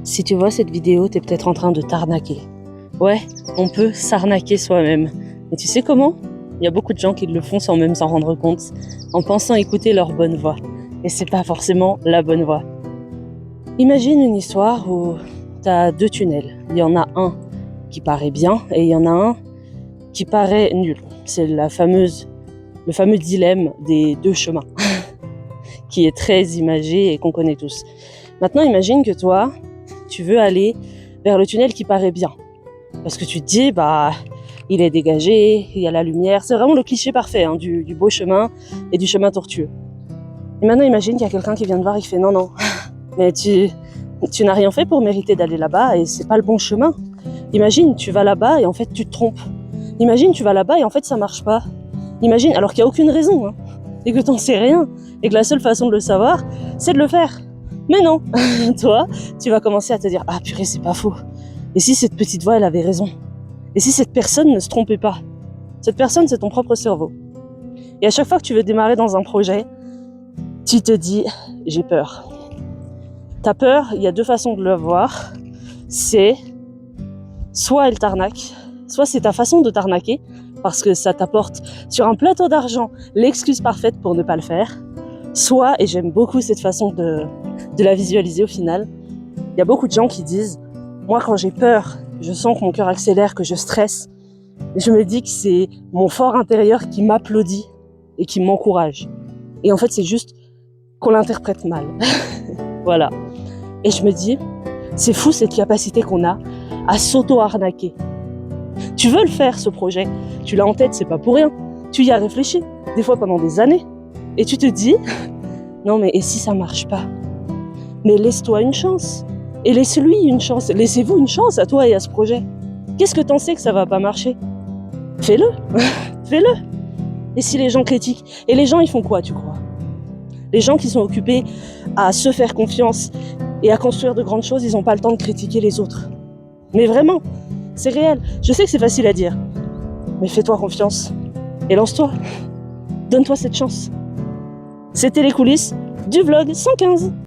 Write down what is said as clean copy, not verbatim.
Si tu vois cette vidéo, t'es peut-être en train de t'arnaquer. Ouais, on peut s'arnaquer soi-même. Et tu sais comment? Il y a beaucoup de gens qui le font sans même s'en rendre compte, en pensant écouter leur bonne voix. Et c'est pas forcément la bonne voix. Imagine une histoire où t'as deux tunnels. Il y en a un qui paraît bien et il y en a un qui paraît nul. C'est le fameux dilemme des deux chemins, qui est très imagé et qu'on connaît tous. Maintenant, imagine que toi, tu veux aller vers le tunnel qui paraît bien. Parce que tu te dis, il est dégagé, il y a la lumière. C'est vraiment le cliché parfait du beau chemin et du chemin tortueux. Et maintenant, imagine qu'il y a quelqu'un qui vient te voir et qui fait non, mais tu n'as rien fait pour mériter d'aller là-bas et c'est pas le bon chemin. Imagine, tu vas là-bas et en fait, tu te trompes. Imagine, tu vas là-bas et en fait, ça marche pas. Imagine, alors qu'il n'y a aucune raison, et que t'en sais rien, et que la seule façon de le savoir, c'est de le faire. Mais non, toi, tu vas commencer à te dire, ah purée, c'est pas faux. Et si cette petite voix, elle avait raison? Et si cette personne ne se trompait pas? Cette personne, c'est ton propre cerveau. Et à chaque fois que tu veux démarrer dans un projet, tu te dis, j'ai peur. Ta peur, il y a deux façons de le voir. C'est soit elle t'arnaque, soit c'est ta façon de t'arnaquer, parce que ça t'apporte sur un plateau d'argent l'excuse parfaite pour ne pas le faire. Soit, et j'aime beaucoup cette façon de la visualiser au final, il y a beaucoup de gens qui disent, moi quand j'ai peur, je sens que mon cœur accélère, que je stresse, et je me dis que c'est mon fort intérieur qui m'applaudit et qui m'encourage. Et en fait, c'est juste qu'on l'interprète mal. Voilà. Et je me dis, c'est fou cette capacité qu'on a à s'auto-arnaquer. Tu veux le faire, ce projet, tu l'as en tête, c'est pas pour rien. Tu y as réfléchi, des fois pendant des années. Et tu te dis, non mais et si ça marche pas? Mais laisse-toi une chance. Et laisse-lui une chance. Laissez-vous une chance à toi et à ce projet. Qu'est-ce que t'en sais que ça va pas marcher? Fais-le. Fais-le. Et si les gens critiquent? Et les gens, ils font quoi, tu crois? Les gens qui sont occupés à se faire confiance et à construire de grandes choses, ils n'ont pas le temps de critiquer les autres. Mais vraiment, c'est réel. Je sais que c'est facile à dire, mais fais-toi confiance et lance-toi. Donne-toi cette chance. C'était les coulisses du vlog 115.